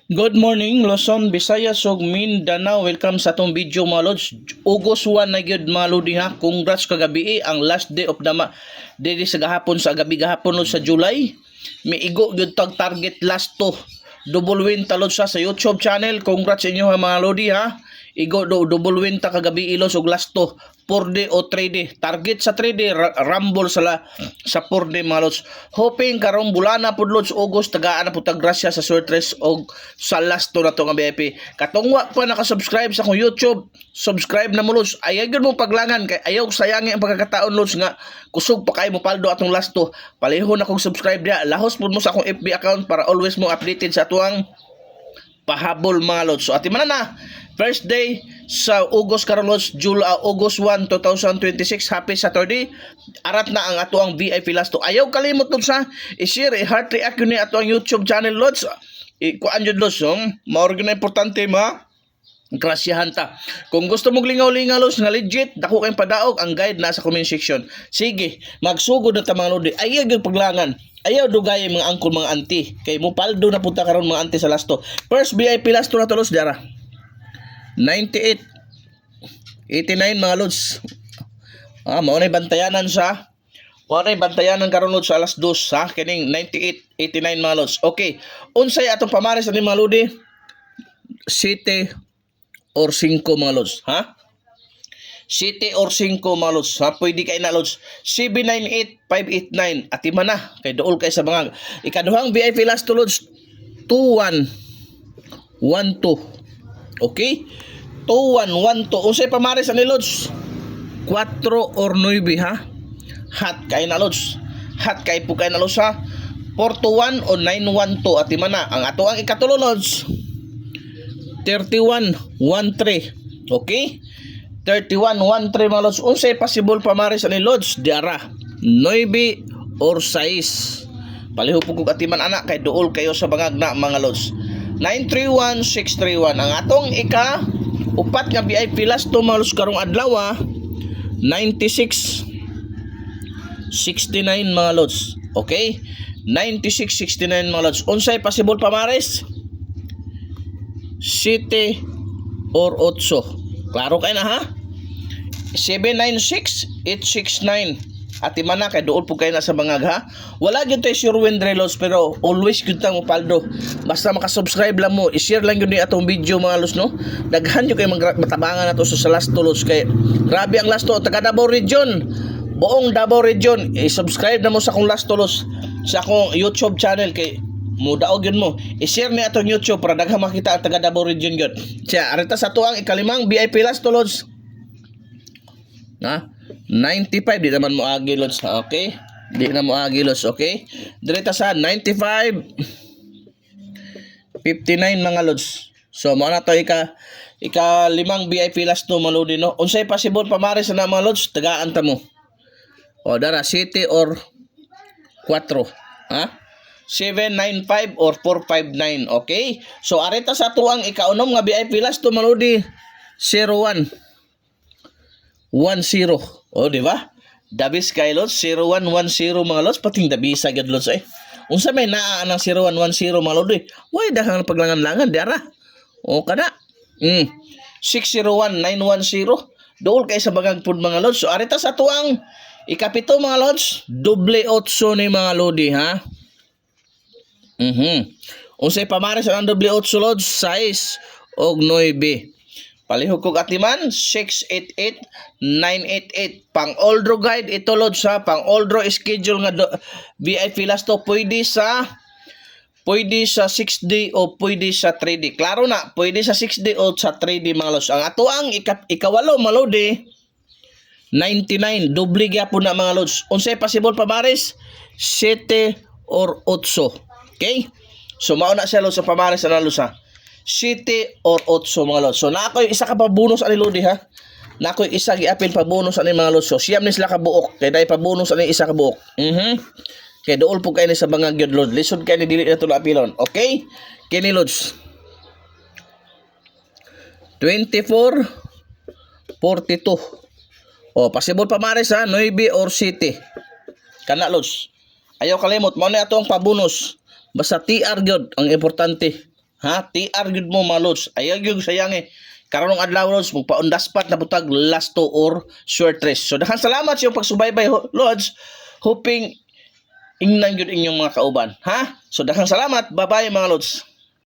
Good morning, Luzon, Visayas, ug Mindanao. Welcome sa atong video mga lods. August 1 na gyud mga lodi ha. Congrats kagabi ang last day of the day sa gahapon sa gabi gahapon lods sa July. Miigo gyud tag target last to. Double win talod sa YouTube channel. Congrats inyo ha mga lodi ha. Igo double win ta kagabi ilos og last to 4D o 3D. Target sa 3D rumble sa 4D mga lods. Hoping karong bulana pud lods August tagaan na pud tag grasya sa Sortres og sa last to na to nga VIP. Katungwa pa naka-subscribe sa akong YouTube, subscribe na mo lods. Ayaw gyud mo paglangan kay ayaw sayangin ang pagkakataon lods nga kusog pa kay mo paldo atong last to. Palihon na kong subscribe dia. Lahos pud mo sa akong FB account para always mo updated sa atuang pahabol mga lods. So ati man na first day sa August karon lods, August 1, 2026. Happy Saturday. Arat na ang ato ang VIP last to. Ayaw kalimot lods ha. I-share, i-heart react yun ato ang YouTube channel lods. Kuan jud lods, maorgan na importante grasyahan ta. Kung gusto mong lingaw-lingaw lods nga legit, dako kayong padaog, ang guide nasa comment section. Sige, magsugod na ta mga lodi. Ayaw yung paglangan. Ayaw dugay mga angkol mga auntie. Kay mo paldo na punta karon mga auntie sa lasto. First VIP lasto na to lods dara. 98 89 mga lods. Mao nay bantayanan sa karon lods sa alas 2 ha. Kining 98 89 mga lods. Okay. Unsay atong pamares ani mga lodi? 7 or 5 mga lods, ha? 7 or 5 mga lods, ha? Pwede kay na lods. 798 589 ati man na kay duol kay sa mga ikaduhang VIP last to lods 21 12. Okay? 2112. Unsay pamares ani lods? 4 or 9 ha? Hat kay na lods. Hat kay po kay na lods ha. 421 o 912 ati man na. Ang ato ang ikatulo lods 3113. Okay? 3113 mga lods. Unsay possible pamares ani lods? Diara 9 or 6. Paliho po kung atiman anak kay duol kayo sa bangag na mga lods. 931631 ang atong upat nga VIP last to mga lods karong adlaw 9669 mga lods. Okay? 9669 mga lods. Unsay possible pamares? 7 or 8. Klaro kay na ha? 796-869. Ati man na kay duol po kayo na sa bangag ha. Wala gyud tay sure win lods pero always gyud tang paldo. Basta maka-subscribe lang mo, i-share lang gyud ni atong video mga lods no. Daghan gyud kay matabangan nato sa last to lods kay grabe ang last to taga Davao Region. Buong Davao Region, i-subscribe na mo sa akong last to lods sa akong YouTube channel kay mudaog yun mo. I-share ni atong YouTube para daghang makita ang taga Davao Region gyud. Siya arita sa tuang ikalimang VIP last to lods. 95 di naman mo agi lods, okay? Di na mo agi lods, okay? Direta sa 95 59 mga lods. So mo na to ikalimang VIP last to maludi no. Unsay possible pamares na mga lods? Tagaan ta mo. O dara 7 or 4, ha? 795 or 459, okay? So arita sa tuang ikaunom nga VIP last to maludi 0110. O di ba? Dabis kay lods 0110 mga lods pating dabisa gad lods unsa may naa ng 0110 mga lods why daghang paglangan-langan dara o kada 601910 dool kay sa bagang pud mga lods. So arita sa tuang ikapito mga lods doble 8 ni mga lodi ha. Unsay pamares ang doble 8 lods 6 og 9. Palihog kog atiman 688 988 pang oldro guide ito lods ha. Pang oldro schedule nga VIP last to pwede sa 6D o pwede sa 3D. Klaro na, pwede sa 6D o sa 3D mga lods. Ang ato ang ikawalo malodi 99 doble gyapon na mga lods. Unsay possible pamares? 7 or 8. Okay? So mao na siya lods sa pamares na lods ha. 7 or 8 mga lods. So na ako isa ka pa bonus ani lodi ha. Na ako isa giapil pa bonus ani mga lods. So siyam ni sila ka buok. Kay dai pa bonus ani isa ka buok. Kay dool po kay ni sa bangag gyud lods. Lisod kay ni dili na to apilon. Okay? Kini lods 24 42. O possible pamares ha 9 or 7. Kana lods. Ayaw kalimot mo na ato ang pabonus. Basta TR gyud ang importante. Ha? TR gyud mo mga lods. Ayaw gyud sayang eh. Karong adlaw lods, magpa-undaspat na butag last 2 or short rest. So daghang salamat sa iyong pagsubaybay lods. Hoping ingnan gyud inyong mga kauban. Ha? So daghang salamat. Bye-bye mga lods.